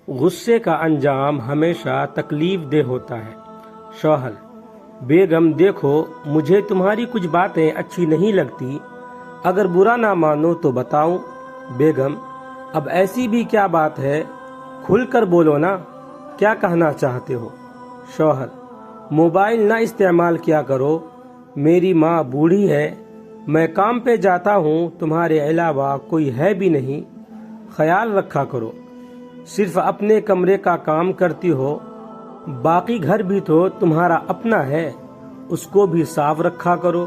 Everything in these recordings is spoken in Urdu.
غصے کا انجام ہمیشہ تکلیف دہ ہوتا ہے۔ شوہر: بیگم دیکھو، مجھے تمہاری کچھ باتیں اچھی نہیں لگتی، اگر برا نہ مانو تو بتاؤں۔ بیگم: اب ایسی بھی کیا بات ہے، کھل کر بولو نا، کیا کہنا چاہتے ہو؟ شوہر: موبائل نہ استعمال کیا کرو، میری ماں بوڑھی ہے، میں کام پہ جاتا ہوں، تمہارے علاوہ کوئی ہے بھی نہیں، خیال رکھا کرو، صرف اپنے کمرے کا کام کرتی ہو، باقی گھر بھی تو تمہارا اپنا ہے، اس کو بھی صاف رکھا کرو۔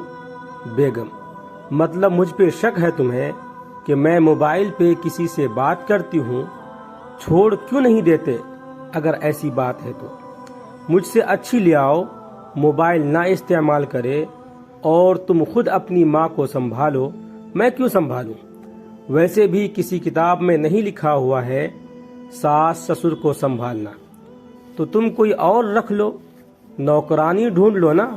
بیگم: مطلب مجھ پہ شک ہے تمہیں کہ میں موبائل پہ کسی سے بات کرتی ہوں؟ چھوڑ کیوں نہیں دیتے اگر ایسی بات ہے تو؟ مجھ سے اچھی لے آؤ، موبائل نہ استعمال کرے، اور تم خود اپنی ماں کو سنبھالو، میں کیوں سنبھالوں؟ ویسے بھی کسی کتاب میں نہیں لکھا ہوا ہے ساس سسر کو سنبھالنا، تو تم کوئی اور رکھ لو، نوکرانی ڈھونڈ لو نا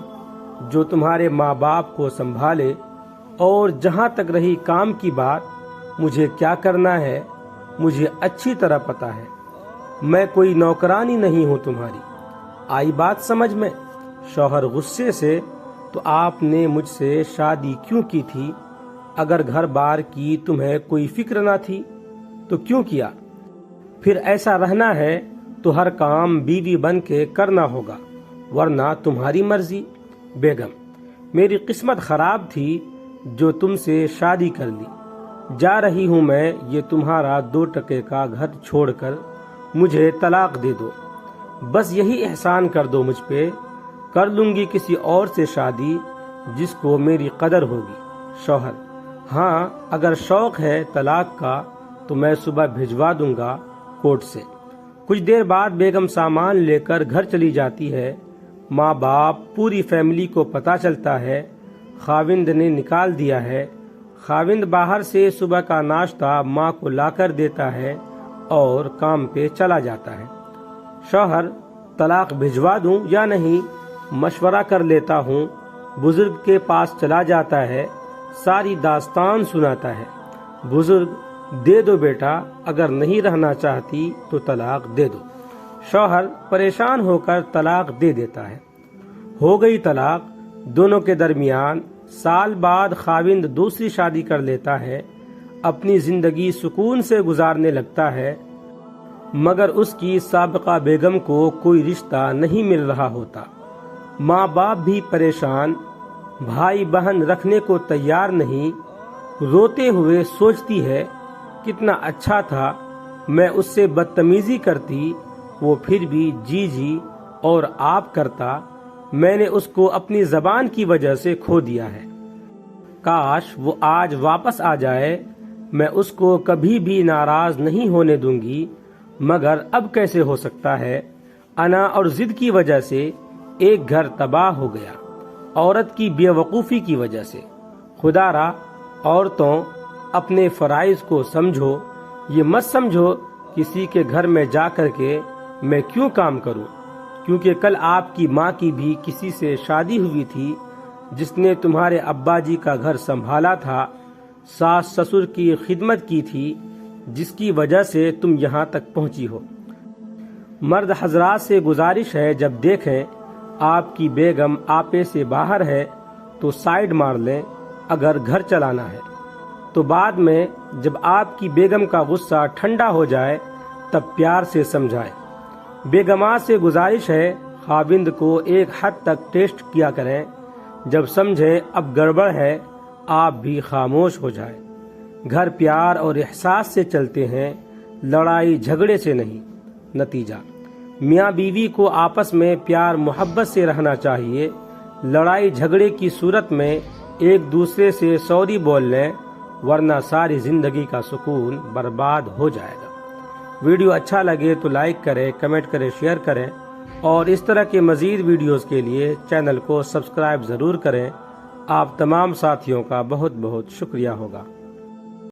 جو تمہارے ماں باپ کو سنبھالے۔ اور جہاں تک رہی کام کی بات، مجھے کیا کرنا ہے مجھے اچھی طرح پتا ہے، میں کوئی نوکرانی نہیں ہوں تمہاری، آئی بات سمجھ میں؟ شوہر غصے سے: تو آپ نے مجھ سے شادی کیوں کی تھی؟ اگر گھر بار کی تمہیں کوئی فکر نہ تھی تو کیوں کیا؟ پھر ایسا رہنا ہے تو ہر کام بیوی بن کے کرنا ہوگا، ورنہ تمہاری مرضی۔ بیگم: میری قسمت خراب تھی جو تم سے شادی کر لی، جا رہی ہوں میں، یہ تمہارا 2 ٹکے کا گھر چھوڑ کر مجھے طلاق دے دو، بس یہی احسان کر دو مجھ پہ، کر لوں گی کسی اور سے شادی جس کو میری قدر ہوگی۔ شوہر: ہاں، اگر شوق ہے طلاق کا تو میں صبح بھجوا دوں گا کورٹ سے۔ کچھ دیر بعد بیگم سامان لے کر گھر چلی جاتی ہے، ماں باپ پوری فیملی کو پتہ چلتا ہے خاوند نے نکال دیا ہے۔ خاوند باہر سے صبح کا ناشتہ ماں کو لا کر دیتا ہے اور کام پہ چلا جاتا ہے۔ شوہر: طلاق بھجوا دوں یا نہیں، مشورہ کر لیتا ہوں۔ بزرگ کے پاس چلا جاتا ہے، ساری داستان سناتا ہے۔ بزرگ: دے دو بیٹا، اگر نہیں رہنا چاہتی تو طلاق دے دو۔ شوہر پریشان ہو کر طلاق دے دیتا ہے۔ ہو گئی طلاق۔ دونوں کے درمیان سال بعد خاوند دوسری شادی کر لیتا ہے، اپنی زندگی سکون سے گزارنے لگتا ہے، مگر اس کی سابقہ بیگم کو کوئی رشتہ نہیں مل رہا ہوتا۔ ماں باپ بھی پریشان، بھائی بہن رکھنے کو تیار نہیں، روتے ہوئے سوچتی ہے کتنا اچھا تھا، میں اس سے بدتمیزی کرتی، وہ پھر بھی جی جی اور آپ کرتا، میں نے اس کو اپنی زبان کی وجہ سے کھو دیا ہے، کاش وہ آج واپس آ جائے، میں اس کو کبھی بھی ناراض نہیں ہونے دوں گی، مگر اب کیسے ہو سکتا ہے؟ انا اور ضد کی وجہ سے ایک گھر تباہ ہو گیا، عورت کی بے وقوفی کی وجہ سے۔ خدا را عورتوں، اپنے فرائض کو سمجھو، یہ مت سمجھو کسی کے گھر میں جا کر کے میں کیوں کام کروں، کیونکہ کل آپ کی ماں کی بھی کسی سے شادی ہوئی تھی جس نے تمہارے ابا جی کا گھر سنبھالا تھا، ساس سسر کی خدمت کی تھی، جس کی وجہ سے تم یہاں تک پہنچی ہو۔ مرد حضرات سے گزارش ہے، جب دیکھیں آپ کی بیگم آپے سے باہر ہے تو سائیڈ مار لیں، اگر گھر چلانا ہے تو بعد میں جب آپ کی بیگم کا غصہ ٹھنڈا ہو جائے تب پیار سے سمجھائیں۔ بیگمات سے گزارش ہے خاوند کو ایک حد تک ٹیسٹ کیا کریں، جب سمجھیں اب گڑبڑ ہے آپ بھی خاموش ہو جائیں۔ گھر پیار اور احساس سے چلتے ہیں، لڑائی جھگڑے سے نہیں۔ نتیجہ: میاں بیوی کو آپس میں پیار محبت سے رہنا چاہیے، لڑائی جھگڑے کی صورت میں ایک دوسرے سے سوری بول لیں، ورنہ ساری زندگی کا سکون برباد ہو جائے گا۔ ویڈیو اچھا لگے تو لائک کریں، کمنٹ کریں، شیئر کریں، اور اس طرح کے مزید ویڈیوز کے لیے چینل کو سبسکرائب ضرور کریں۔ آپ تمام ساتھیوں کا بہت بہت شکریہ ہوگا۔